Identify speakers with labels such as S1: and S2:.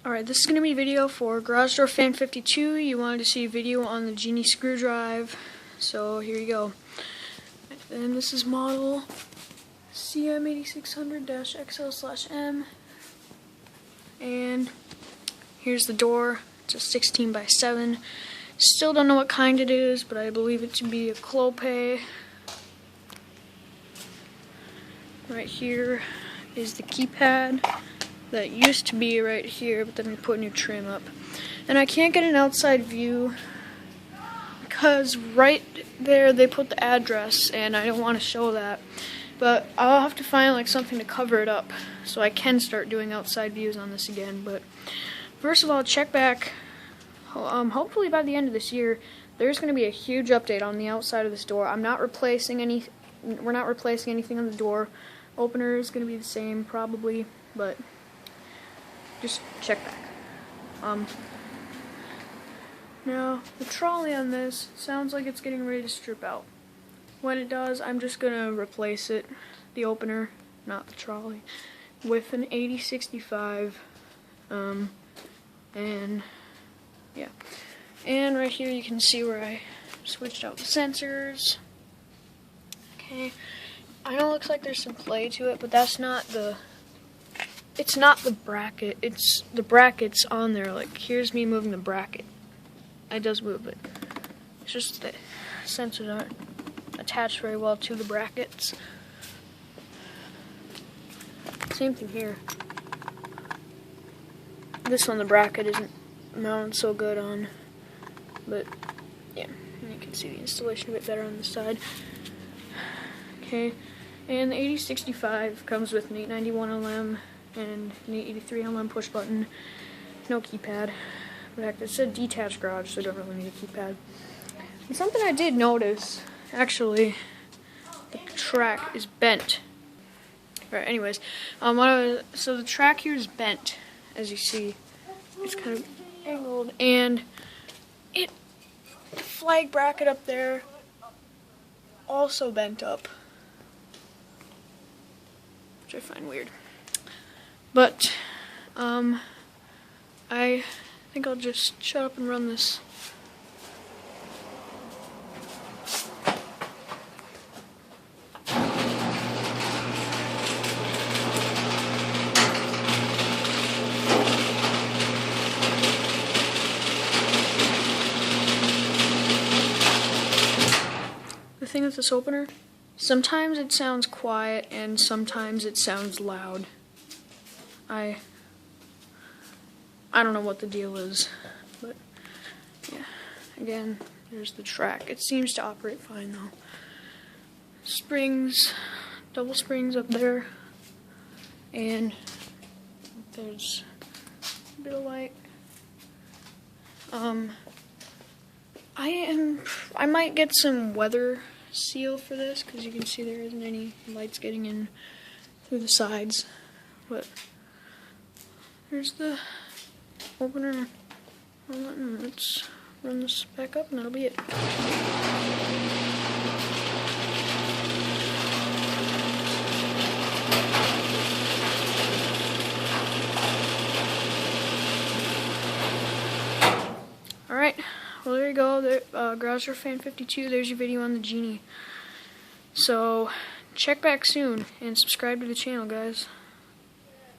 S1: Alright, this is going to be a video for Garage Door Fan 52. You wanted to see a video on the Genie screw drive, so here you go. And this is model CM8600-XL/M. And here's the door. It's a 16x7. Still don't know what kind it is, but I believe it to be a Clopay. Right here is the keypad. That used to be right here, but then we put new trim up. And I can't get an outside view because right there they put the address, and I don't want to show that. But I'll have to find like something to cover it up so I can start doing outside views on this again. But first of all, check back. Hopefully by the end of this year, there's going to be a huge update on the outside of this door. I'm not replacing any. We're not replacing anything on the door. Opener is going to be the same probably, but just check back. Now, the trolley on this sounds like it's getting ready to strip out. When it does, I'm just going to replace it, the opener, not the trolley, with an 8065, and yeah. And right here you can see where I switched out the sensors. Okay, I know it looks like there's some play to it, but that's not the... It's not the bracket, it's the brackets on there. Like, here's me moving the bracket. It does move it. It's just that sensors aren't attached very well to the brackets. Same thing here. This one, the bracket isn't mounted so good on, but yeah, and you can see the installation a bit better on this side. Okay, and the 8065 comes with an 891LM and an 883LM push button, no keypad. In fact, it said detached garage, so I don't really need a keypad. And something I did notice, actually, the track is bent. Alright, anyways, so the track here is bent, as you see. It's kind of angled, and the flag bracket up there also bent up, which I find weird. But, I think I'll just shut up and run this. The thing with this opener, sometimes it sounds quiet and sometimes it sounds loud. I don't know what the deal is, but yeah, again, there's the track. It seems to operate fine though. Springs, double springs up there, and there's a bit of light. I might get some weather seal for this because you can see there isn't any lights getting in through the sides, but there's the opener. Let's run this back up and that'll be it. Alright, well there you go. Garage Door Fan 52, there's your video on the Genie. So check back soon and subscribe to the channel, guys.